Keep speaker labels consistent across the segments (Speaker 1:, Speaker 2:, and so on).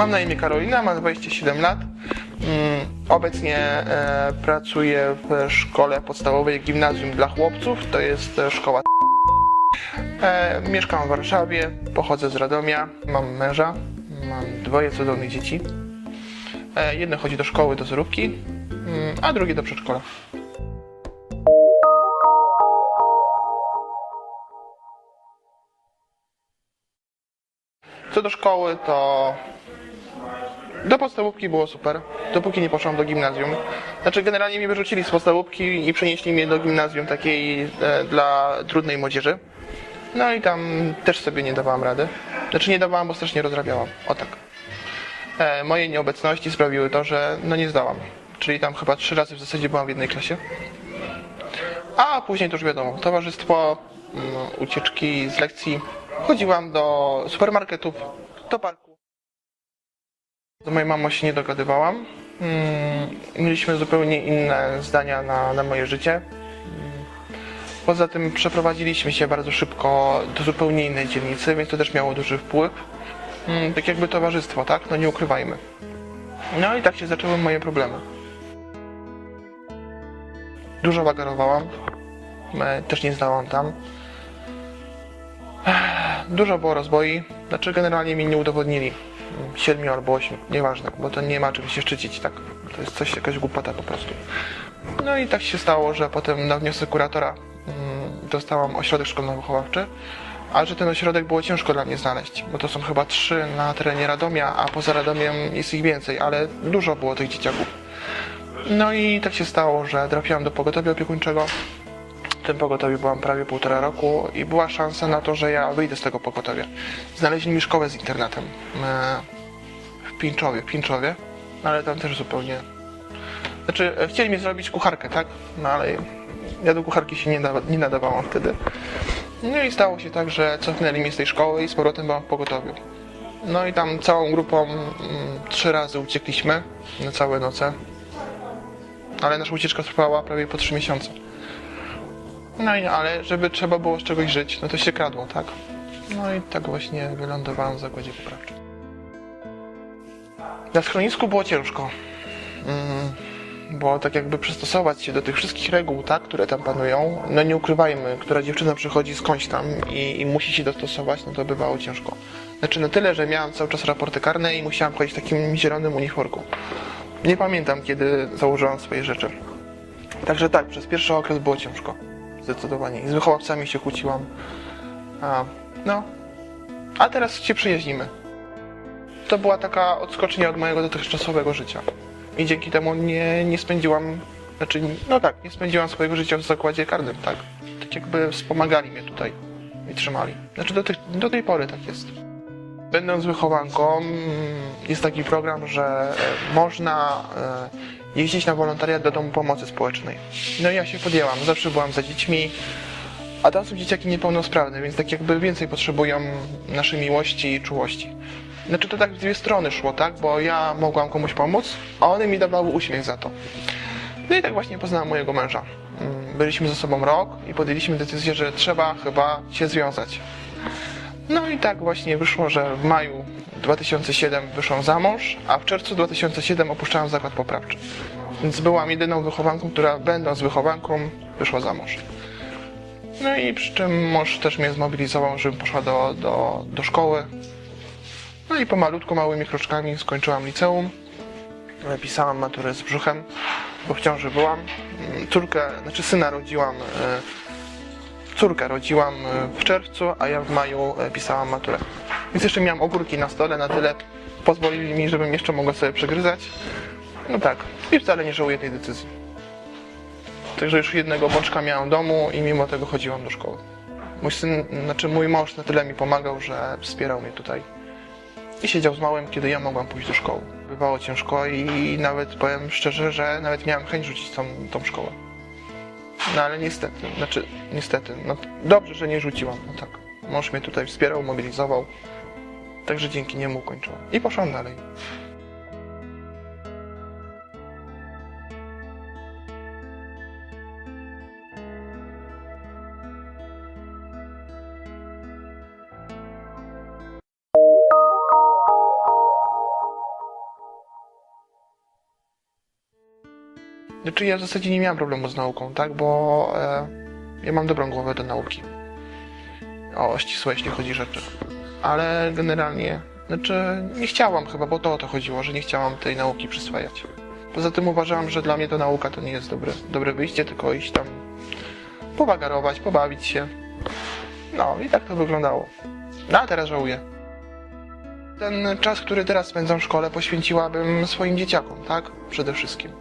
Speaker 1: Mam na imię Karolina, mam 27 lat. Obecnie pracuję w szkole podstawowej gimnazjum dla chłopców. To jest szkoła. Mieszkam w Warszawie, pochodzę z Radomia, mam męża, mam 2 cudownych dzieci. Jedno chodzi do szkoły, do zerówki, a drugie do przedszkola. Co do szkoły, to do podstawówki było super, dopóki nie poszłam do gimnazjum. Znaczy generalnie mnie wyrzucili z podstawówki i przenieśli mnie do gimnazjum takiej dla trudnej młodzieży. No i tam też sobie nie dawałam rady. Znaczy nie dawałam, bo strasznie rozrabiałam. O tak. Moje nieobecności sprawiły to, że nie zdałam. Czyli tam chyba 3 razy w zasadzie byłam w jednej klasie. A później to już wiadomo, towarzystwo, ucieczki z lekcji. Chodziłam do supermarketów, do parku. Z moją mamą się nie dogadywałam. Mieliśmy zupełnie inne zdania na moje życie. Poza tym przeprowadziliśmy się bardzo szybko do zupełnie innej dzielnicy, więc to też miało duży wpływ. Tak jakby towarzystwo, tak? No nie ukrywajmy. No i tak się zaczęły moje problemy. Dużo bagarowałam. Też nie zdałam tam. Dużo było rozboi. Znaczy generalnie mi nie udowodnili. 7 albo 8, nieważne, bo to nie ma czym się szczycić, tak? To jest coś, jakaś głupota po prostu. No i tak się stało, że potem na wniosek kuratora dostałam ośrodek szkolno-wychowawczy, a że ten ośrodek było ciężko dla mnie znaleźć, bo to są chyba 3 na terenie Radomia, a poza Radomiem jest ich więcej, ale dużo było tych dzieciaków. No i tak się stało, że trafiłam do pogotowia opiekuńczego. W tym pogotowiu byłam prawie 1,5 roku i była szansa na to, że ja wyjdę z tego pogotowia. Znaleźli mi szkołę z internatem w Pińczowie, ale tam też zupełnie... Znaczy, chcieli mi zrobić kucharkę, tak? No ale ja do kucharki się nie nadawałam wtedy. No i stało się tak, że cofnęli mnie z tej szkoły i z powrotem byłam w pogotowiu. No i tam całą grupą 3 razy uciekliśmy na całe noce. Ale nasza ucieczka trwała prawie po 3 miesiące. No i ale żeby trzeba było z czegoś żyć, no to się kradło, tak? No i tak właśnie wylądowałem w zakładzie poprawczym. Na schronisku było ciężko. Bo tak jakby przystosować się do tych wszystkich reguł, tak, które tam panują, no nie ukrywajmy, która dziewczyna przychodzi skądś tam i musi się dostosować, no to bywało ciężko. Znaczy na tyle, że miałam cały czas raporty karne i musiałam chodzić w takim zielonym uniformku. Nie pamiętam, kiedy założyłam swoje rzeczy. Także tak, przez pierwszy okres było ciężko. Zdecydowanie. I z wychowawcami się kłóciłam. A teraz się przyjaźnimy. To była taka odskocznia od mojego dotychczasowego życia. I dzięki temu nie spędziłam, nie spędziłam swojego życia w zakładzie karnym, tak. Tak jakby wspomagali mnie tutaj i trzymali. Znaczy do tej pory tak jest. Będąc wychowanką, jest taki program, że można jeździć na wolontariat do Domu Pomocy Społecznej. No i ja się podjęłam, zawsze byłam za dziećmi, a tam są dzieciaki niepełnosprawne, więc tak jakby więcej potrzebują naszej miłości i czułości. Znaczy to tak w 2 strony szło, tak? Bo ja mogłam komuś pomóc, a one mi dawały uśmiech za to. No i tak właśnie poznałam mojego męża. Byliśmy ze sobą rok i podjęliśmy decyzję, że trzeba chyba się związać. No i tak właśnie wyszło, że w maju 2007 wyszłam za mąż, a w czerwcu 2007 opuszczałam zakład poprawczy. Więc byłam jedyną wychowanką, która będąc wychowanką wyszła za mąż. No i przy czym mąż też mnie zmobilizował, żebym poszła do szkoły. No i pomalutku, małymi kroczkami skończyłam liceum. Pisałam maturę z brzuchem, bo w ciąży byłam. Córkę rodziłam w czerwcu, a ja w maju pisałam maturę. Więc jeszcze miałam ogórki na stole, na tyle pozwolili mi, żebym jeszcze mogła sobie przegryzać. No tak, i wcale nie żałuję tej decyzji. Także już jednego bączka miałam w domu i mimo tego chodziłam do szkoły. Mój mąż na tyle mi pomagał, że wspierał mnie tutaj. I siedział z małym, kiedy ja mogłam pójść do szkoły. Bywało ciężko i nawet powiem szczerze, że nawet miałem chęć rzucić tą szkołę. No ale niestety, dobrze, że nie rzuciłam, no tak. Mąż mnie tutaj wspierał, mobilizował, także dzięki niemu ukończyłam. I poszłam dalej. Znaczy ja w zasadzie nie miałem problemu z nauką, tak, bo ja mam dobrą głowę do nauki. O ścisłe, jeśli chodzi rzeczy. Ale generalnie, znaczy nie chciałam chyba, bo to o to chodziło, że nie chciałam tej nauki przyswajać. Poza tym uważałam, że dla mnie to nauka to nie jest dobre wyjście, tylko iść tam powagarować, pobawić się. No i tak to wyglądało. No a teraz żałuję. Ten czas, który teraz spędzam w szkole, poświęciłabym swoim dzieciakom, tak? Przede wszystkim.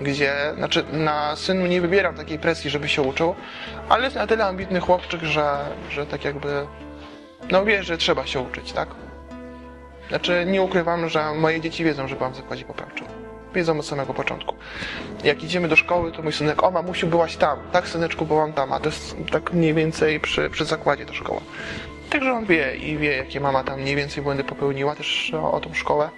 Speaker 1: Gdzie, znaczy na synu nie wybieram takiej presji, żeby się uczył, ale jest na tyle ambitny chłopczyk, że tak jakby, no wie, że trzeba się uczyć, tak? Znaczy nie ukrywam, że moje dzieci wiedzą, że byłam w zakładzie poprawczym. Wiedzą od samego początku. Jak idziemy do szkoły, to mój synek, o mamusiu, byłaś tam. Tak, syneczku, byłam tam, a to jest tak mniej więcej przy zakładzie ta szkoła. Także on wie i wie, jakie mama tam mniej więcej błędy popełniła też o tą szkołę.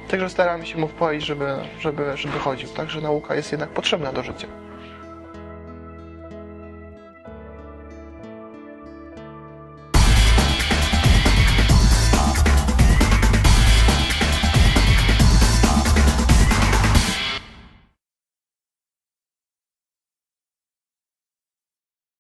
Speaker 1: Także staramy się mu wpoić, żeby chodził. Także nauka jest jednak potrzebna do życia.